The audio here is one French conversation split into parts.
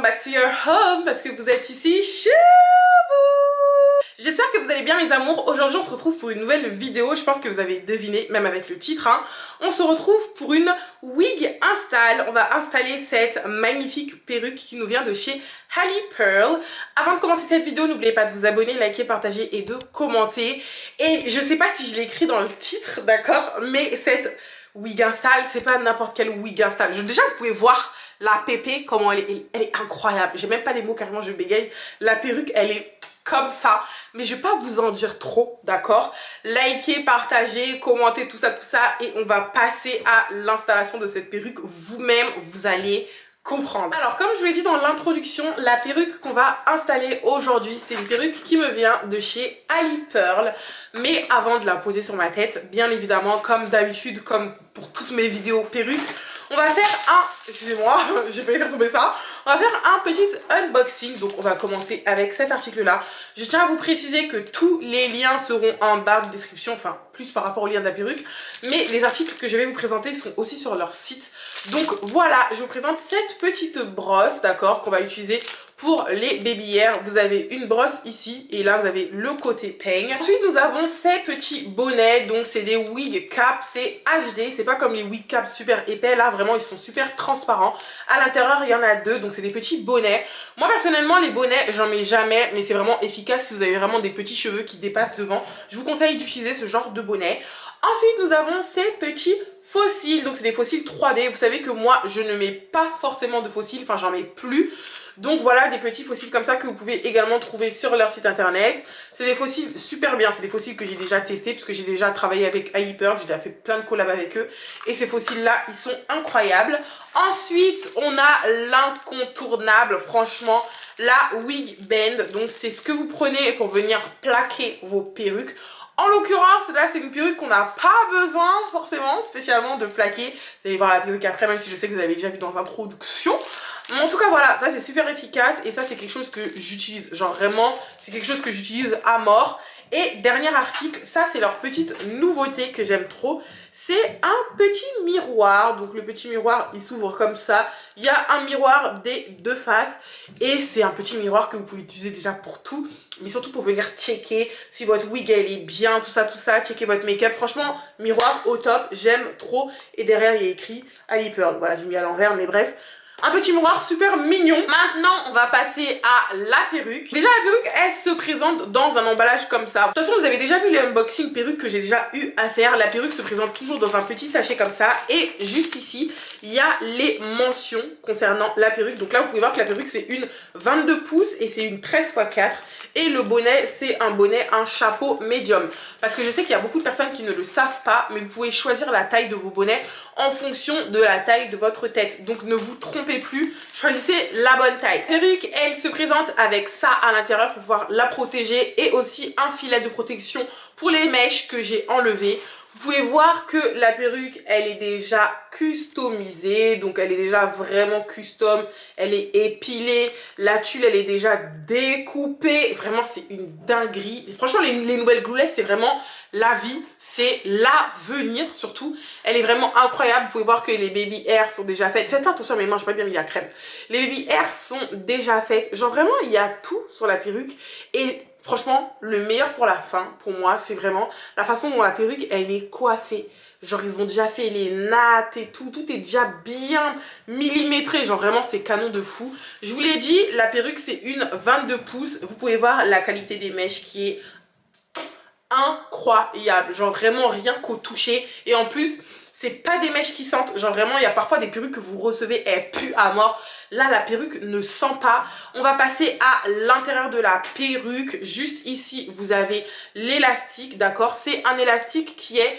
welcome back to your home parce que vous êtes ici chez vous. J'espère que vous allez bien mes amours. Aujourd'hui on se retrouve pour une nouvelle vidéo. Je pense que vous avez deviné, même avec le titre hein. On se retrouve pour une wig install. On va installer cette magnifique perruque qui nous vient de chez Hallie Pearl. Avant de commencer cette vidéo, n'oubliez pas de vous abonner, liker, partager et de commenter. Et je sais pas si je l'ai écrit dans le titre, d'accord, mais cette wig install, c'est pas n'importe quelle wig install. Déjà vous pouvez voir la pépé, comment elle est incroyable. J'ai même pas les mots, carrément je bégaye. La perruque, elle est comme ça. Mais je vais pas vous en dire trop, d'accord? Likez, partagez, commentez, tout ça. Et on va passer à l'installation de cette perruque. Vous-même, vous allez comprendre. Alors, comme je vous l'ai dit dans l'introduction, la perruque qu'on va installer aujourd'hui, c'est une perruque qui me vient de chez Hallie Pearl. Mais avant de la poser sur ma tête, bien évidemment, comme d'habitude, comme pour toutes mes vidéos perruques, on va faire excusez-moi, j'ai failli faire tomber ça. On va faire un petit unboxing. Donc on va commencer avec cet article là. Je tiens à vous préciser que tous les liens seront en barre de description. Enfin, plus par rapport au lien de la perruque. Mais les articles que je vais vous présenter sont aussi sur leur site. Donc voilà, je vous présente cette petite brosse, d'accord, qu'on va utiliser pour les baby hair. Vous avez une brosse ici et là vous avez le côté peigne. Ensuite nous avons ces petits bonnets, donc c'est des wig caps, c'est HD, c'est pas comme les wig caps super épais, là vraiment ils sont super transparents. À l'intérieur il y en a deux, donc c'est des petits bonnets. Moi personnellement les bonnets j'en mets jamais, mais c'est vraiment efficace si vous avez vraiment des petits cheveux qui dépassent devant. Je vous conseille d'utiliser ce genre de bonnet. Ensuite nous avons ces petits fossiles, donc c'est des fossiles 3D. Vous savez que moi je ne mets pas forcément de fossiles, enfin j'en mets plus. Donc voilà des petits fossiles comme ça que vous pouvez également trouver sur leur site internet. C'est des fossiles super bien, c'est des fossiles que j'ai déjà testés parce que j'ai déjà travaillé avec Hallie Pearl, j'ai déjà fait plein de collabs avec eux. Et ces fossiles là, ils sont incroyables. Ensuite, on a l'incontournable, franchement, la wig band. Donc c'est ce que vous prenez pour venir plaquer vos perruques. En l'occurrence, là, c'est une perruque qu'on n'a pas besoin forcément, spécialement de plaquer. Vous allez voir la perruque après, même si je sais que vous avez déjà vu dans l'introduction. Mais en tout cas, voilà, ça c'est super efficace et ça c'est quelque chose que j'utilise. Genre vraiment, c'est quelque chose que j'utilise à mort. Et dernier article, ça c'est leur petite nouveauté que j'aime trop. C'est un petit miroir. Donc le petit miroir, il s'ouvre comme ça. Il y a un miroir des deux faces. Et c'est un petit miroir que vous pouvez utiliser déjà pour tout. Mais surtout pour venir checker si votre wig elle est bien, tout ça. Checker votre make-up. Franchement, miroir au top. J'aime trop. Et derrière, il y a écrit Hallie Pearl. Voilà, j'ai mis à l'envers, mais bref. Un petit miroir super mignon. Maintenant, on va passer à la perruque. Déjà, la perruque, elle se présente dans un emballage comme ça. De toute façon, vous avez déjà vu les unboxing perruques que j'ai déjà eu à faire. La perruque se présente toujours dans un petit sachet comme ça. Et juste ici, il y a les mentions concernant la perruque. Donc là, vous pouvez voir que la perruque, c'est une 22 pouces et c'est une 13x4. Et le bonnet, c'est un chapeau médium. Parce que je sais qu'il y a beaucoup de personnes qui ne le savent pas, mais vous pouvez choisir la taille de vos bonnets en fonction de la taille de votre tête. Donc ne vous trompez plus, choisissez la bonne taille. La perruque, elle se présente avec ça à l'intérieur pour pouvoir la protéger et aussi un filet de protection pour les mèches que j'ai enlevées. Vous pouvez voir que la perruque, elle est déjà customisée, donc elle est déjà vraiment custom, elle est épilée, la tulle, elle est déjà découpée, vraiment c'est une dinguerie. Et franchement, les nouvelles gloulettes, c'est vraiment la vie, c'est l'avenir surtout. Elle est vraiment incroyable, vous pouvez voir que les baby hair sont déjà faites. Faites pas attention à mes mains, j'ai pas bien mis la crème. Les baby hair sont déjà faites, genre vraiment il y a tout sur la perruque et franchement, le meilleur pour la fin, pour moi, c'est vraiment la façon dont la perruque, elle est coiffée. Genre, ils ont déjà fait les nattes et tout. Tout est déjà bien millimétré. Genre, vraiment, c'est canon de fou. Je vous l'ai dit, la perruque, c'est une 22 pouces. Vous pouvez voir la qualité des mèches qui est incroyable. Genre, vraiment, rien qu'au toucher. Et en plus, c'est pas des mèches qui sentent. Genre, vraiment, il y a parfois des perruques que vous recevez, elles puent à mort. Là, la perruque ne sent pas. On va passer à l'intérieur de la perruque. Juste ici, vous avez l'élastique, d'accord? C'est un élastique qui est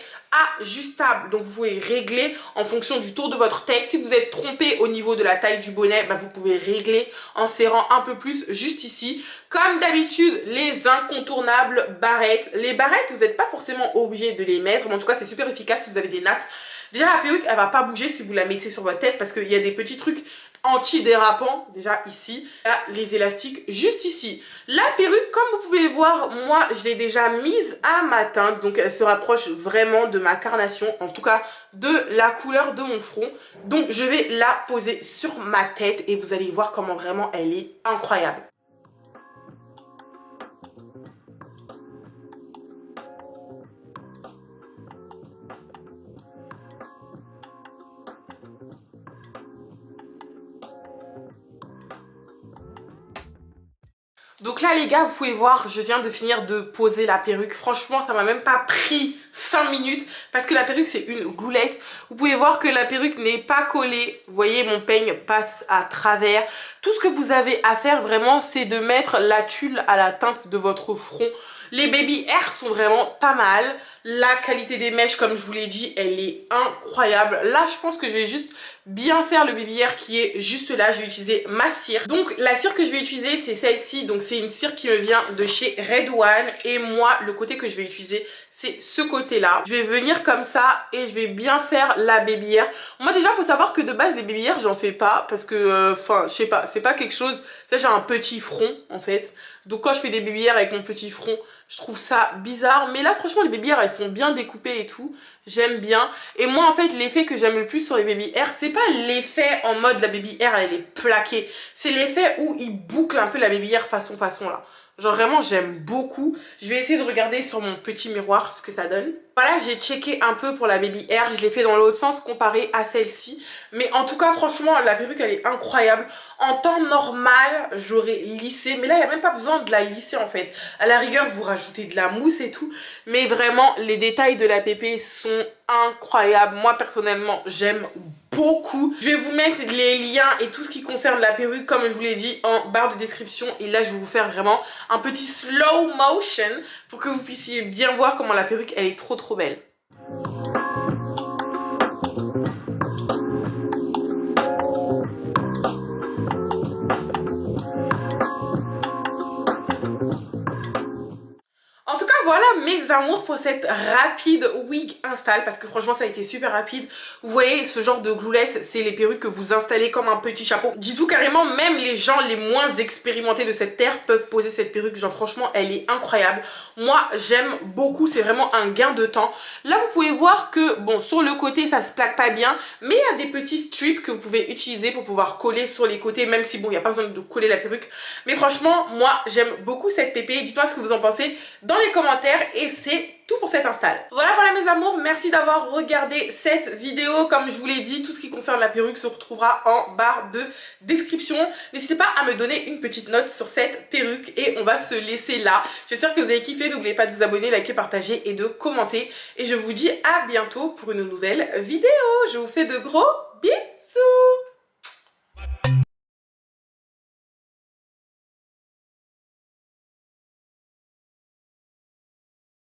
ajustable. Donc, vous pouvez régler en fonction du tour de votre tête. Si vous êtes trompé au niveau de la taille du bonnet, bah, vous pouvez régler en serrant un peu plus juste ici. Comme d'habitude, les incontournables barrettes. Les barrettes, vous n'êtes pas forcément obligé de les mettre. Mais en tout cas, c'est super efficace si vous avez des nattes. Déjà, la perruque, elle va pas bouger si vous la mettez sur votre tête parce qu'il y a des petits trucs anti-dérapant déjà ici. Il y a les élastiques juste ici. La perruque, comme vous pouvez voir, moi je l'ai déjà mise à ma teinte, donc elle se rapproche vraiment de ma carnation, en tout cas de la couleur de mon front. Donc je vais la poser sur ma tête et vous allez voir comment vraiment elle est incroyable. Donc là les gars, vous pouvez voir, je viens de finir de poser la perruque. Franchement, ça m'a même pas pris 5 minutes parce que la perruque c'est une glueless. Vous pouvez voir que la perruque n'est pas collée. Vous voyez, mon peigne passe à travers. Tout ce que vous avez à faire vraiment, c'est de mettre la tulle à la teinte de votre front. Les baby hair sont vraiment pas mal. La qualité des mèches, comme je vous l'ai dit, elle est incroyable. Là, je pense que je vais juste bien faire le baby hair qui est juste là. Je vais utiliser ma cire. Donc, la cire que je vais utiliser, c'est celle-ci. Donc, c'est une cire qui me vient de chez Red One. Et moi, le côté que je vais utiliser, c'est ce côté-là. Je vais venir comme ça et je vais bien faire la baby hair. Moi, déjà, il faut savoir que de base, les baby hair, j'en fais pas. Parce que, enfin, je sais pas, c'est pas quelque chose... Là, j'ai un petit front, en fait. Donc, quand je fais des baby hair avec mon petit front... Je trouve ça bizarre, mais là franchement les baby hair elles sont bien découpées et tout, j'aime bien. Et moi en fait l'effet que j'aime le plus sur les baby hair, c'est pas l'effet en mode la baby hair elle est plaquée, c'est l'effet où ils bouclent un peu la baby hair façon là. Genre vraiment j'aime beaucoup. Je vais essayer de regarder sur mon petit miroir ce que ça donne. Voilà, j'ai checké un peu pour la baby hair, je l'ai fait dans l'autre sens comparé à celle-ci. Mais en tout cas franchement la perruque elle est incroyable. En temps normal j'aurais lissé, mais là il n'y a même pas besoin de la lisser en fait. À la rigueur vous rajoutez de la mousse et tout. Mais vraiment les détails de la pépé sont incroyables. Moi personnellement j'aime beaucoup. Je vais vous mettre les liens et tout ce qui concerne la perruque comme je vous l'ai dit en barre de description. Et là je vais vous faire vraiment un petit slow motion pour que vous puissiez bien voir comment la perruque elle est trop belle. En tout cas voilà mes amours pour cette rapide wig install parce que franchement ça a été super rapide. Vous voyez ce genre de glueless, c'est les perruques que vous installez comme un petit chapeau. Dites-vous carrément même les gens les moins expérimentés de cette terre peuvent poser cette perruque. Genre franchement elle est incroyable. Moi j'aime beaucoup, c'est vraiment un gain de temps. Là vous pouvez voir que bon sur le côté ça se plaque pas bien, mais il y a des petits strips que vous pouvez utiliser pour pouvoir coller sur les côtés, même si bon il n'y a pas besoin de coller la perruque. Mais franchement moi j'aime beaucoup cette pépé. Dites-moi ce que vous en pensez dans les commentaires et c'est tout pour cette install. Voilà mes amours, merci d'avoir regardé cette vidéo. Comme je vous l'ai dit, tout ce qui concerne la perruque se retrouvera en barre de description. N'hésitez pas à me donner une petite note sur cette perruque et on va se laisser là. J'espère que vous avez kiffé, n'oubliez pas de vous abonner, liker, partager et de commenter. Et je vous dis à bientôt pour une nouvelle vidéo. Je vous fais de gros bisous.